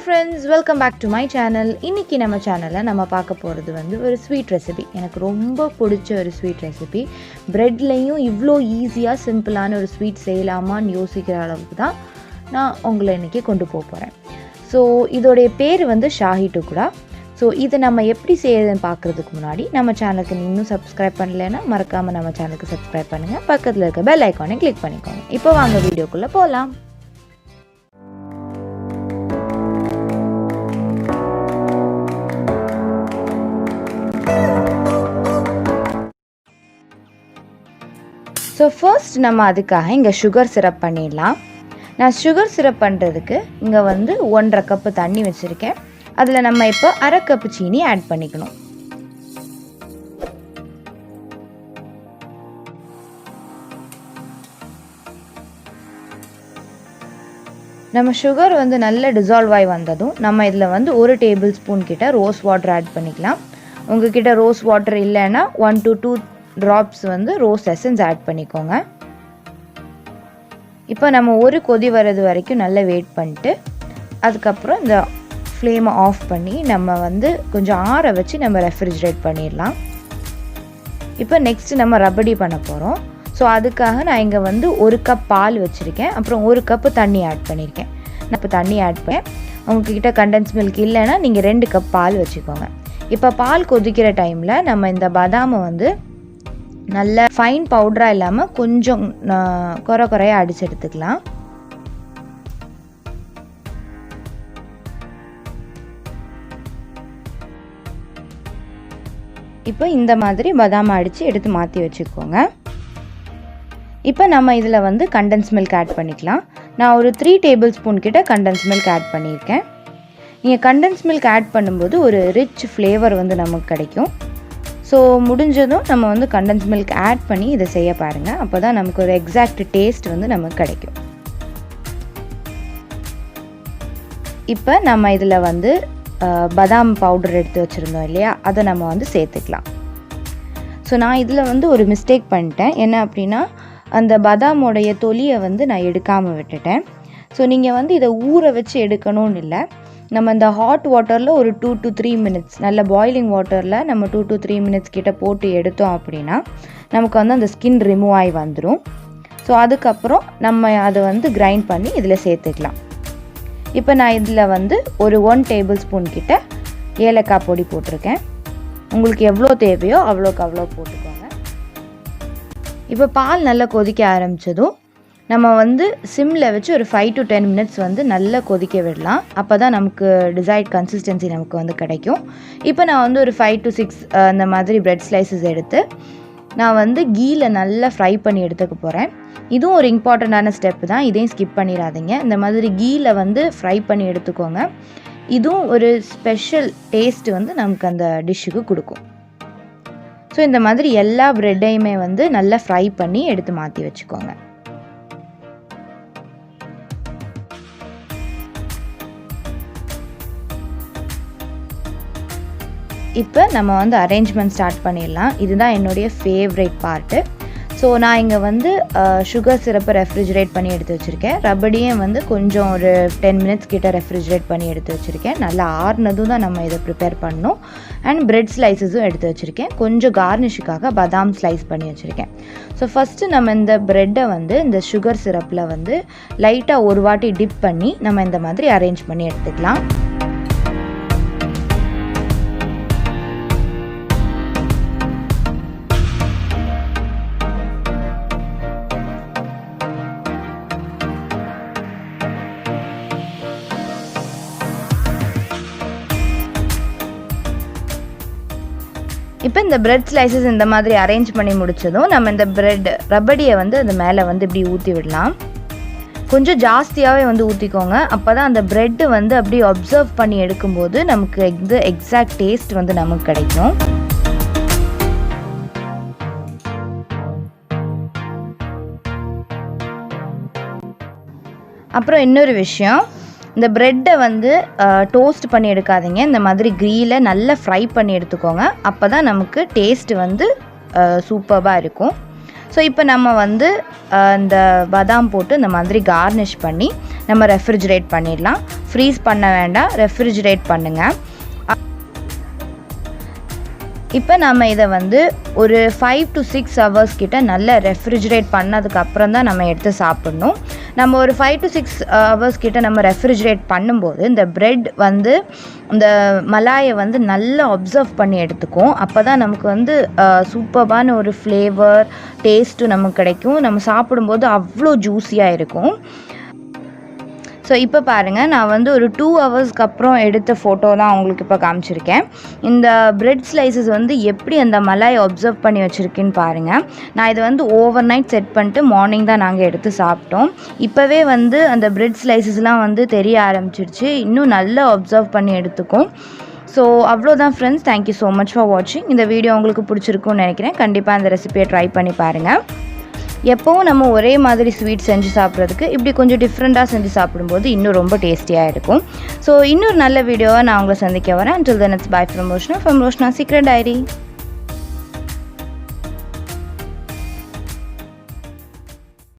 friends, welcome back to my channel. இன்னைக்கு நம்ம சேனல்ல நம்ம பார்க்க போறது வந்து ஒரு ஸ்வீட் ரெசிபி. எனக்கு ரொம்ப பிடிச்ச ஒரு ஸ்வீட் ரெசிபி. பிரெட்லயும் இவ்ளோ ஈஸியா சிம்பிளான ஒரு ஸ்வீட் செய்யலாமான்னு யோசிக்கிற அளவுக்கு தான் நான் உங்களை இன்னைக்கு கொண்டு போறேன். ஸோ இதோடைய பேர் வந்து ஷாஹி டுக்ரா. ஸோ இதை நம்ம எப்படி செய்யறதுன்னு பார்க்குறதுக்கு முன்னாடி நம்ம சேனலுக்கு இன்னும் சப்ஸ்கிரைப் பண்ணலைன்னா மறக்காமல் நம்ம சேனலுக்கு சப்ஸ்கிரைப் பண்ணுங்கள். பக்கத்தில் இருக்க பெல் ஐக்கானை கிளிக் பண்ணிக்கோங்க. இப்போ வாங்க வீடியோக்குள்ளே போகலாம். ஸோ ஃபர்ஸ்ட் நம்ம அதுக்காக இங்கே சுகர் சிரப் பண்ணிடலாம். நான் சுகர் சிரப் பண்ணுறதுக்கு இங்கே வந்து 1.5 கப்பு தண்ணி வச்சுருக்கேன். அதில் நம்ம இப்போ 1/2 கப்பு சீனி ஆட் பண்ணிக்கணும். நம்ம சுகர் வந்து நல்ல டிசால்வ் ஆகி வந்ததும் நம்ம இதில் வந்து 1 டேபிள் ஸ்பூன் கிட்ட ரோஸ் வாட்டர் ஆட் பண்ணிக்கலாம். உங்ககிட்ட ரோஸ் வாட்டர் இல்லைன்னா 1 to 2 ட்ராப்ஸ் வந்து ரோஸ் எசன்ஸ் ஆட் பண்ணிக்கோங்க. இப்போ நம்ம ஒரு கொதி வர்றது வரைக்கும் நல்லா வெயிட் பண்ணிட்டு அதுக்கப்புறம் இந்த ஃப்ளேமை ஆஃப் பண்ணி நம்ம வந்து கொஞ்சம் ஆற வச்சு நம்ம ரெஃப்ரிஜரேட் பண்ணிடலாம். இப்போ நெக்ஸ்ட்டு நம்ம ரபடி பண்ண போகிறோம். ஸோ அதுக்காக நான் இங்கே வந்து 1 கப் பால் வச்சுருக்கேன். அப்புறம் 1 கப்பு தண்ணி ஆட் பண்ணியிருக்கேன். நான் இப்போ தண்ணி ஆட் பண்ணேன். உங்ககிட்ட கண்டென்ஸ் மில்க் இல்லைன்னா நீங்கள் 2 கப் பால் வச்சுக்கோங்க. இப்போ பால் கொதிக்கிற டைமில் நம்ம இந்த பாதாமை வந்து நல்ல ஃபைன் பவுடராக இல்லாமல் கொஞ்சம் குறையாக அடித்து எடுத்துக்கலாம். இப்போ இந்த மாதிரி பாதாமை அடித்து எடுத்து மாற்றி வச்சுக்கோங்க. இப்போ நம்ம இதில் வந்து கண்டென்ஸ் மில்க் ஆட் பண்ணிக்கலாம். நான் ஒரு 3 டேபிள் ஸ்பூன் கிட்ட கண்டென்ஸ் மில்க் ஆட் பண்ணியிருக்கேன். நீங்கள் கண்டென்ஸ் மில்க் ஆட் பண்ணும்போது ஒரு ரிச் ஃப்ளேவர் வந்து நமக்கு கிடைக்கும். ஸோ முடிஞ்சதும் நம்ம வந்து கண்டென்ஸ் மில்க் ஆட் பண்ணி இதை செய்ய பாருங்கள். அப்போ தான் நமக்கு ஒரு எக்ஸாக்ட் டேஸ்ட் வந்து நமக்கு கிடைக்கும். இப்போ நம்ம இதில் வந்து பாதாம் பவுடர் எடுத்து வச்சுருந்தோம் இல்லையா, அதை நம்ம வந்து சேர்த்துக்கலாம். ஸோ நான் இதில் வந்து ஒரு மிஸ்டேக் பண்ணிட்டேன். என்ன அப்படின்னா அந்த பாதாமோடைய தொலியை வந்து நான் எடுக்காமல் விட்டுட்டேன். ஸோ நீங்கள் வந்து இதை ஊற வச்சு எடுக்கணும்னு இல்லை. நம்ம இந்த ஹாட் வாட்டரில் ஒரு 2 to 3 மினிட்ஸ் நல்ல பாய்லிங் வாட்டரில் நம்ம 2 to 3 மினிட்ஸ் கிட்ட போட்டு எடுத்தோம் அப்படின்னா நமக்கு வந்து அந்த ஸ்கின் ரிமூவ் ஆகி வந்துடும். ஸோ அதுக்கப்புறம் நம்ம அதை வந்து கிரைண்ட் பண்ணி இதில் சேர்த்துக்கலாம். இப்போ நான் இதில் வந்து ஒரு 1 டேபிள் ஸ்பூன் கிட்ட ஏலக்காய் பொடி போட்டிருக்கேன். உங்களுக்கு எவ்வளோ தேவையோ அவ்வளோக்கு அவ்வளோ போட்டுக்கோங்க. இப்போ பால் நல்லா கொதிக்க ஆரம்பித்ததும் நம்ம வந்து சிம்மில் வச்சு ஒரு 5 to 10 மினிட்ஸ் வந்து நல்லா கொதிக்க விடலாம். அப்போ தான் நமக்கு டிசைர்ட் கன்சிஸ்டன்சி நமக்கு வந்து கிடைக்கும். இப்போ நான் வந்து ஒரு 5 to 6 அந்த மாதிரி பிரெட் ஸ்லைசஸ் எடுத்து நான் வந்து கீயில் நல்லா ஃப்ரை பண்ணி எடுத்துக்க போகிறேன். இதுவும் ஒரு இம்பார்ட்டண்ட்டான ஸ்டெப்பு தான், இதையும் ஸ்கிப் பண்ணிடாதீங்க. இந்த மாதிரி கீயில் வந்து ஃப்ரை பண்ணி எடுத்துக்கோங்க. இதுவும் ஒரு ஸ்பெஷல் டேஸ்ட் வந்து நமக்கு அந்த டிஷ்ஷுக்கு கொடுக்கும். ஸோ இந்த மாதிரி எல்லா ப்ரெட்டையுமே வந்து நல்லா ஃப்ரை பண்ணி எடுத்து மாற்றி வச்சுக்கோங்க. இப்போ நம்ம வந்து அரேஞ்ச்மெண்ட் ஸ்டார்ட் பண்ணிடலாம். இதுதான் என்னுடைய ஃபேவரட் பார்ட்டு. ஸோ நான் இங்கே வந்து சுகர் சிரப்பை ரெஃப்ரிஜரேட் பண்ணி எடுத்து வச்சுருக்கேன். ரபடியும் வந்து கொஞ்சம் ஒரு 10 மினிட்ஸ் கிட்ட ரெஃப்ரிஜரேட் பண்ணி எடுத்து வச்சுருக்கேன். நல்லா ஆறுனதும் தான் நம்ம இதை ப்ரிப்பேர் பண்ணணும். அண்ட் பிரெட் ஸ்லைஸஸும் எடுத்து வச்சுருக்கேன். கொஞ்சம் கார்னிஷுக்காக பாதாம் ஸ்லைஸ் பண்ணி வச்சுருக்கேன். ஸோ ஃபஸ்ட்டு நம்ம இந்த ப்ரெட்டை வந்து இந்த சுகர் சிரப்பில் வந்து லைட்டாக ஒரு வாட்டி டிப் பண்ணி நம்ம இந்த மாதிரி அரேஞ்ச் பண்ணி எடுத்துக்கலாம். இப்போ இந்த பிரெட் ஸ்லைசஸ் இந்த மாதிரி அரேஞ்ச் பண்ணி முடித்ததும் நம்ம இந்த பிரெட் ரபடியை வந்து அது மேலே வந்து இப்படி ஊற்றி விடலாம். கொஞ்சம் ஜாஸ்தியாகவே வந்து ஊற்றிக்கோங்க. அப்போ தான் அந்த ப்ரெட்டு வந்து அப்படி அப்சர்வ் பண்ணி எடுக்கும்போது நமக்கு எக்ஸாக்ட் டேஸ்ட் வந்து நமக்கு கிடைக்கும். அப்புறம் இன்னொரு விஷயம், இந்த ப்ரெட்டை வந்து டோஸ்ட் பண்ணி எடுக்காதீங்க. இந்த மாதிரி கிரியில் நல்லா ஃப்ரை பண்ணி எடுத்துக்கோங்க. அப்போ தான் நமக்கு டேஸ்ட்டு வந்து சூப்பராக இருக்கும். ஸோ இப்போ நம்ம வந்து இந்த பாதாம் போட்டு இந்த மாதிரி கார்னிஷ் பண்ணி நம்ம ரெஃப்ரிஜரேட் பண்ணிடலாம். ஃப்ரீஸ் பண்ண வேண்டாம், ரெஃப்ரிஜிரேட் பண்ணுங்கள். இப்போ நம்ம இதை வந்து ஒரு 5 to 6 hours கிட்ட நல்லா ரெஃப்ரிஜிரேட் பண்ணதுக்கப்புறம் தான் நம்ம எடுத்து சாப்பிட்ணும். நம்ம ஒரு 5 to 6 hours கிட்ட நம்ம ரெஃப்ரிஜிரேட் பண்ணும்போது இந்த ப்ரெட் வந்து இந்த மலாயை வந்து நல்லா அப்சர்வ் பண்ணி எடுத்துக்கும். அப்போ தான் நமக்கு வந்து சூப்பர்பான ஒரு ஃப்ளேவர் டேஸ்ட்டு நமக்கு கிடைக்கும். நம்ம சாப்பிடும்போது அவ்வளோ ஜூஸியாக இருக்கும். ஸோ இப்போ பாருங்கள், நான் வந்து ஒரு 2 ஹவர்ஸ்க்கு அப்புறம் எடுத்த ஃபோட்டோ தான் உங்களுக்கு இப்போ காமிச்சிருக்கேன். இந்த பிரெட் ஸ்லைசஸ் வந்து எப்படி அந்த மலாயை அப்சர்வ் பண்ணி வச்சுருக்குன்னு பாருங்கள். நான் இதை வந்து ஓவர் நைட் செட் பண்ணிட்டு மார்னிங் தான் நாங்கள் எடுத்து சாப்பிட்டோம். இப்போவே வந்து அந்த பிரெட் ஸ்லைசஸ்லாம் வந்து தெரிய ஆரம்பிச்சிருச்சு. இன்னும் நல்லா அப்சர்வ் பண்ணி எடுத்துக்கும். ஸோ அவ்வளோதான் friends. Thank you so much for வாட்சிங். இந்த வீடியோ உங்களுக்கு பிடிச்சிருக்குன்னு நினைக்கிறேன். கண்டிப்பாக அந்த ரெசிபியை ட்ரை பண்ணி பாருங்கள். எப்போவும் நம்ம ஒரே மாதிரி ஸ்வீட் செஞ்சு சாப்பிட்றதுக்கு இப்படி கொஞ்சம் டிஃப்ரெண்ட்டாக செஞ்சு சாப்பிடும்போது இன்னும் ரொம்ப டேஸ்டியாக இருக்கும். ஸோ இன்னொரு நல்ல வீடியோவை நான் உங்களை சந்திக்க வரேன். Until then, it's bye from Roshna Secret Diary.